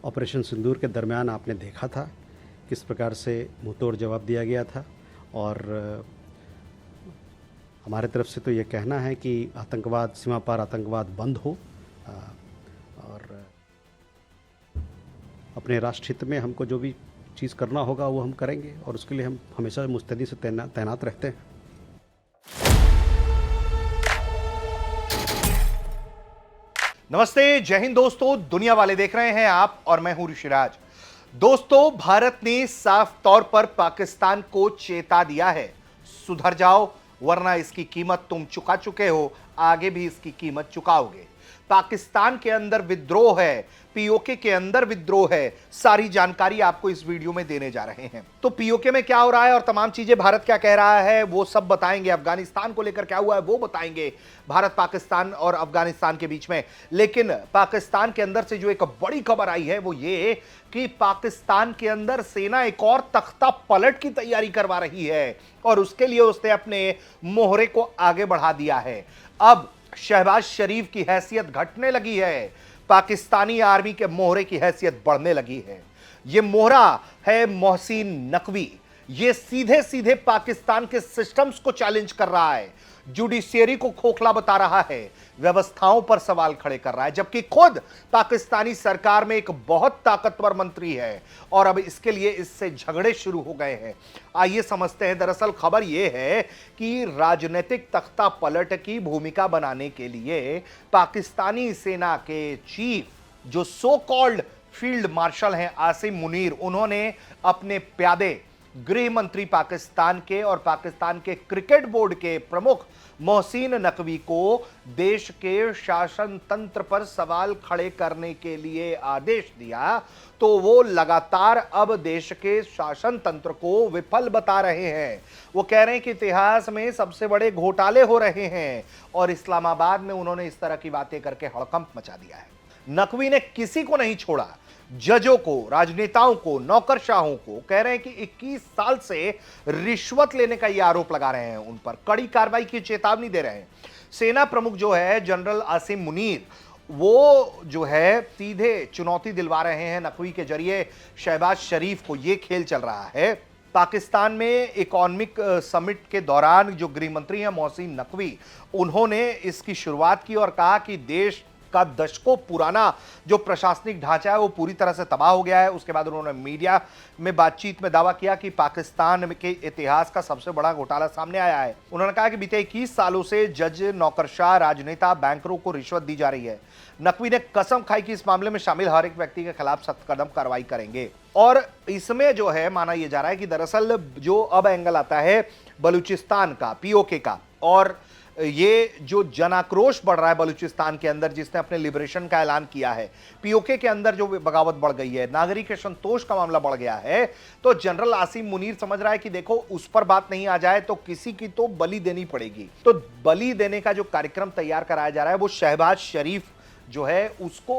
Operation सिंदूर के दरमियान आपने देखा था किस प्रकार से मुंहतोड़ जवाब दिया गया था। और हमारे तरफ से तो ये कहना है कि आतंकवाद, सीमा पार आतंकवाद बंद हो अ, और अपने राष्ट्र हित में हमको जो भी चीज़ करना होगा वो हम करेंगे और उसके लिए हम हमेशा मुस्तैदी से तैनात रहते हैं। नमस्ते, जय हिंद दोस्तों। दुनिया वाले देख रहे हैं आप और मैं हूं ऋषिराज। दोस्तों, भारत ने साफ तौर पर पाकिस्तान को चेता दिया है, सुधर जाओ वरना इसकी कीमत तुम चुका चुके हो, आगे भी इसकी कीमत चुकाओगे। पाकिस्तान के अंदर विद्रोह है, पीओके के अंदर विद्रोह है। सारी जानकारी आपको इस वीडियो में देने जा रहे हैं। तो पीओके में क्या हो रहा है और तमाम चीजें भारत क्या कह रहा है वो सब बताएंगे। अफगानिस्तान को लेकर क्या हुआ है वो बताएंगे, भारत पाकिस्तान और अफगानिस्तान के बीच में। लेकिन पाकिस्तान के अंदर से जो एक बड़ी खबर आई है वो ये कि पाकिस्तान के अंदर सेना एक और तख्ता पलट की तैयारी करवा रही है और उसके लिए उसने अपने मोहरे को आगे बढ़ा दिया है। अब शहबाज शरीफ की हैसियत घटने लगी है, पाकिस्तानी आर्मी के मोहरे की हैसियत बढ़ने लगी है। यह मोहरा है मोहसिन नकवी। यह सीधे सीधे पाकिस्तान के सिस्टम्स को चैलेंज कर रहा है, जुडिशियरी को खोखला बता रहा है, व्यवस्थाओं पर सवाल खड़े कर रहा है, जबकि खुद पाकिस्तानी सरकार में एक बहुत ताकतवर मंत्री है और अब इसके लिए इससे झगड़े शुरू हो गए हैं। आइए समझते हैं। दरअसल खबर यह है कि राजनीतिक तख्ता पलट की भूमिका बनाने के लिए पाकिस्तानी सेना के चीफ जो सो कॉल्ड फील्ड मार्शल हैं आसिम मुनीर, उन्होंने अपने प्यादे गृह मंत्री पाकिस्तान के और पाकिस्तान के क्रिकेट बोर्ड के प्रमुख मोहसिन नकवी को देश के शासन तंत्र पर सवाल खड़े करने के लिए आदेश दिया। तो वो लगातार अब देश के शासन तंत्र को विफल बता रहे हैं। वो कह रहे हैं कि इतिहास में सबसे बड़े घोटाले हो रहे हैं और इस्लामाबाद में उन्होंने इस तरह की बातें करके हड़कंप मचा दिया है। नकवी ने किसी को नहीं छोड़ा, जजों को, राजनेताओं को, नौकरशाहों को। कह रहे हैं कि 21 साल से रिश्वत लेने का यह आरोप लगा रहे हैं, उन पर कड़ी कार्रवाई की चेतावनी दे रहे हैं। सेना प्रमुख जो है जनरल आसिम मुनीर, वो जो है सीधे चुनौती दिलवा रहे हैं नकवी के जरिए शहबाज शरीफ को। यह खेल चल रहा है। पाकिस्तान में इकोनॉमिक समिट के दौरान जो गृह मंत्री हैं मोहसिन नकवी, उन्होंने इसकी शुरुआत की और कहा कि देश का दशकों पुराना जो प्रशासनिक ढांचा है वो पूरी तरह से तबाह हो गया है। उसके बाद उन्होंने मीडिया में बातचीत में दावा किया कि पाकिस्तान के इतिहास का सबसे बड़ा घोटाला सामने आया है। उन्होंने कहा कि बीते 21 सालों से जज, नौकरशाह, राजनेता, बैंकरों को रिश्वत दी जा रही है। नकवी ने कसम खाई कि इस मामले में शामिल हर एक व्यक्ति के खिलाफ सख्त कदम कार्रवाई करेंगे। और इसमें जो है माना यह जा रहा है कि दरअसल जो अब एंगल आता है बलूचिस्तान का, पीओके का, और ये जो जनाक्रोश बढ़ रहा है बलूचिस्तान के अंदर, जिसने अपने लिबरेशन का ऐलान किया है, पीओके के अंदर जो बगावत बढ़ गई है, नागरिक संतोष का मामला बढ़ गया है, तो जनरल आसिम मुनीर समझ रहा है कि देखो उस पर बात नहीं आ जाए तो किसी की तो बलि देनी पड़ेगी। तो बलि देने का जो कार्यक्रम तैयार कराया जा रहा है वो शहबाज शरीफ जो है उसको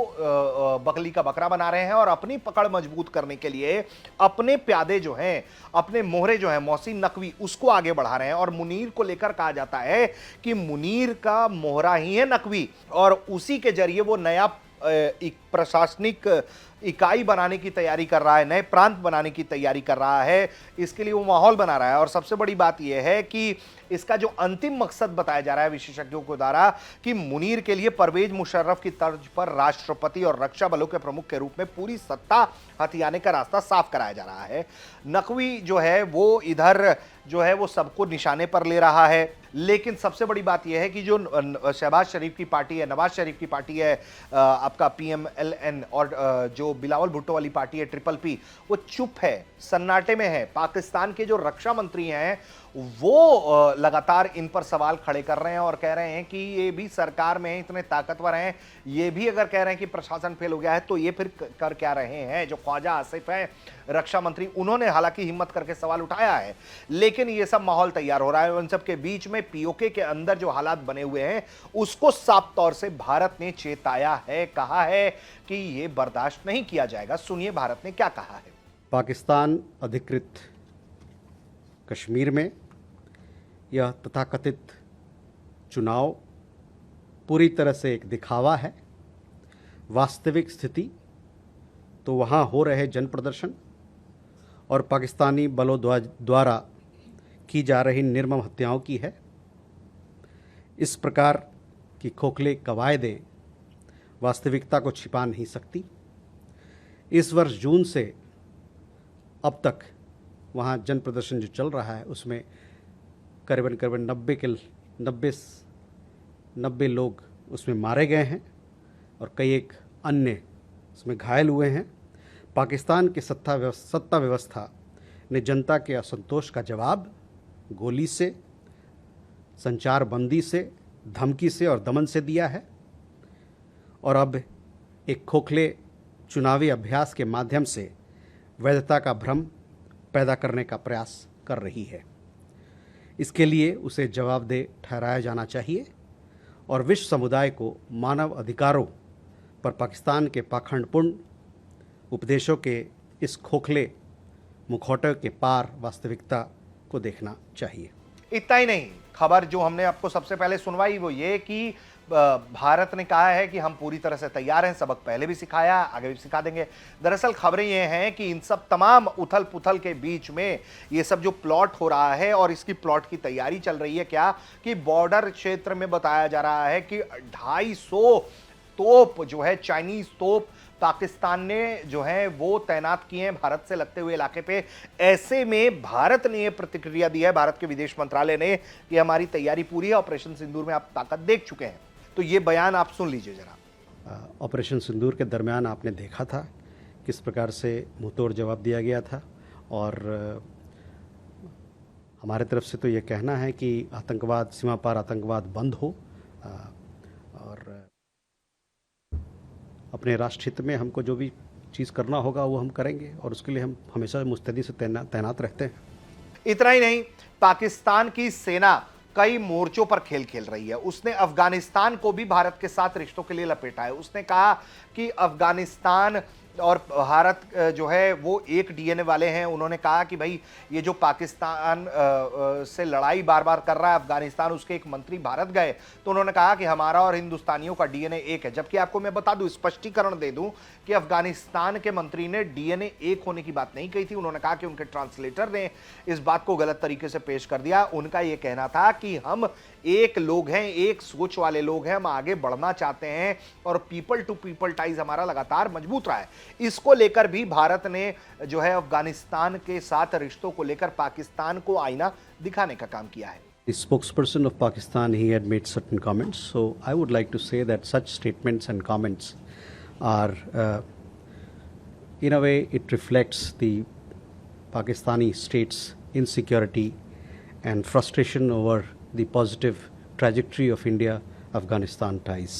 बकली का बकरा बना रहे हैं और अपनी पकड़ मजबूत करने के लिए अपने प्यादे जो हैं, अपने मोहरे जो हैं मोहसिन नकवी, उसको आगे बढ़ा रहे हैं। और मुनीर को लेकर कहा जाता है कि मुनीर का मोहरा ही है नकवी और उसी के जरिए वो नया एक प्रशासनिक इकाई बनाने की तैयारी कर रहा है, नए प्रांत बनाने की तैयारी कर रहा है। इसके लिए वो माहौल बना रहा है। और सबसे बड़ी बात यह है कि इसका जो अंतिम मकसद बताया जा रहा है विशेषज्ञों के द्वारा कि मुनीर के लिए परवेज मुशर्रफ की तर्ज पर राष्ट्रपति और रक्षा बलों के प्रमुख के रूप में पूरी सत्ता हथियाने का रास्ता साफ कराया जा रहा है। नकवी जो है वो इधर जो है वो सबको निशाने पर ले रहा है। लेकिन सबसे बड़ी बात यह है कि जो शहबाज शरीफ की पार्टी है, नवाज शरीफ की पार्टी है, आपका PMLN, और जो बिलावल भुट्टो वाली पार्टी है PPP, वो चुप है, सन्नाटे में है। पाकिस्तान के जो रक्षा मंत्री हैं वो लगातार इन पर सवाल खड़े कर रहे हैं और कह रहे हैं कि ये भी सरकार में इतने ताकतवर हैं, ये भी अगर कह रहे हैं कि प्रशासन फेल हो गया है तो ये फिर कर क्या रहे हैं। जो ख्वाजा आसिफ है रक्षा मंत्री, उन्होंने हालांकि हिम्मत करके सवाल उठाया है, लेकिन ये सब माहौल तैयार हो रहा है। उन सब के बीच में पीओके के अंदर जो हालात बने हुए हैं उसको साफ तौर से भारत ने चेताया है, कहा है कि ये बर्दाश्त नहीं किया जाएगा। सुनिए भारत ने क्या कहा है। पाकिस्तान अधिकृत कश्मीर में यह तथाकथित चुनाव पूरी तरह से एक दिखावा है। वास्तविक स्थिति तो वहाँ हो रहे जन प्रदर्शन और पाकिस्तानी बलों द्वारा की जा रही निर्मम हत्याओं की है। इस प्रकार की खोखले कवायदें वास्तविकता को छिपा नहीं सकती। इस वर्ष जून से अब तक वहाँ जन प्रदर्शन जो चल रहा है उसमें करीबन 90 लोग उसमें मारे गए हैं और कई एक अन्य उसमें घायल हुए हैं। पाकिस्तान की सत्ता व्यवस्था ने जनता के असंतोष का जवाब गोली से, संचार बंदी से, धमकी से और दमन से दिया है और अब एक खोखले चुनावी अभ्यास के माध्यम से वैधता का भ्रम पैदा करने का प्रयास कर रही है। इसके लिए उसे जवाबदेह ठहराया जाना चाहिए और विश्व समुदाय को मानव अधिकारों पर पाकिस्तान के पाखंडपूर्ण उपदेशों के इस खोखले मुखौटे के पार वास्तविकता को देखना चाहिए। इतना ही नहीं, खबर जो हमने आपको सबसे पहले सुनवाई वो ये कि भारत ने कहा है कि हम पूरी तरह से तैयार हैं, सबक पहले भी सिखाया, आगे भी सिखा देंगे। दरअसल खबरें ये हैं कि इन सब तमाम उथल पुथल के बीच में ये सब जो प्लॉट हो रहा है और इसकी प्लॉट की तैयारी चल रही है क्या कि बॉर्डर क्षेत्र में बताया जा रहा है कि 250 तोप जो है, चाइनीज तोप पाकिस्तान ने जो है वो तैनात किए हैं भारत से लगते हुए इलाके पे। ऐसे में भारत ने ये प्रतिक्रिया दी है, भारत के विदेश मंत्रालय ने, कि हमारी तैयारी पूरी है, ऑपरेशन सिंदूर में आप ताकत देख चुके हैं। तो ये बयान आप सुन लीजिए जरा। ऑपरेशन सिंदूर के दरमियान आपने देखा था किस प्रकार से मुंहतोड़ जवाब दिया गया था और हमारे तरफ से तो ये कहना है कि आतंकवाद, सीमा पार आतंकवाद बंद हो और अपने राष्ट्र हित में हमको जो भी चीज़ करना होगा वो हम करेंगे और उसके लिए हम हमेशा मुस्तैदी से तैनात रहते हैं। इतना ही नहीं, पाकिस्तान की सेना कई मोर्चों पर खेल खेल रही है। उसने अफगानिस्तान को भी भारत के साथ रिश्तों के लिए लपेटा है। उसने कहा कि अफगानिस्तान और भारत जो है वो एक डीएनए वाले हैं। उन्होंने कहा कि भाई ये जो पाकिस्तान से लड़ाई बार बार कर रहा है अफगानिस्तान, उसके एक मंत्री भारत गए तो उन्होंने कहा कि हमारा और हिंदुस्तानियों का डीएनए एक है। जबकि आपको मैं बता दूं, स्पष्टीकरण दे दूं कि अफगानिस्तान के मंत्री ने डीएनए एक होने की बात नहीं कही थी। उन्होंने कहा कि उनके ट्रांसलेटर ने इस बात को गलत तरीके से पेश कर दिया। उनका यह कहना था कि हम एक लोग हैं, एक सोच वाले लोग हैं, हम आगे बढ़ना चाहते हैं और पीपल टू पीपल टाइज हमारा लगातार मजबूत रहा है। इसको लेकर भी भारत ने जो है अफगानिस्तान के साथ रिश्तों को लेकर पाकिस्तान को आईना दिखाने का काम किया है। The spokesperson of Pakistan, he had made certain comments. So I would like to say that such statements and comments are, in a way, it reflects the Pakistani state's insecurity and frustration over the positive trajectory of India-Afghanistan ties.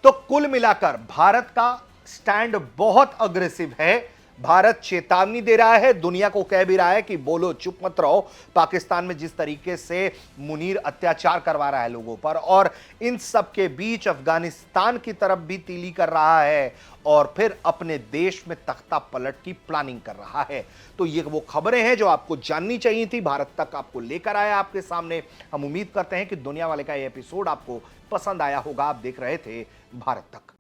तो कुल मिलाकर भारत का stand बहुत aggressive है। भारत चेतावनी दे रहा है, दुनिया को कह भी रहा है कि बोलो चुप मत रहो। पाकिस्तान में जिस तरीके से मुनीर अत्याचार करवा रहा है लोगों पर, और इन सब के बीच अफगानिस्तान की तरफ भी तीली कर रहा है और फिर अपने देश में तख्ता पलट की प्लानिंग कर रहा है। तो ये वो खबरें हैं जो आपको जाननी चाहिए थी, भारत तक आपको लेकर आया आपके सामने। हम उम्मीद करते हैं कि दुनिया वाले का ये एपिसोड आपको पसंद आया होगा। आप देख रहे थे भारत तक।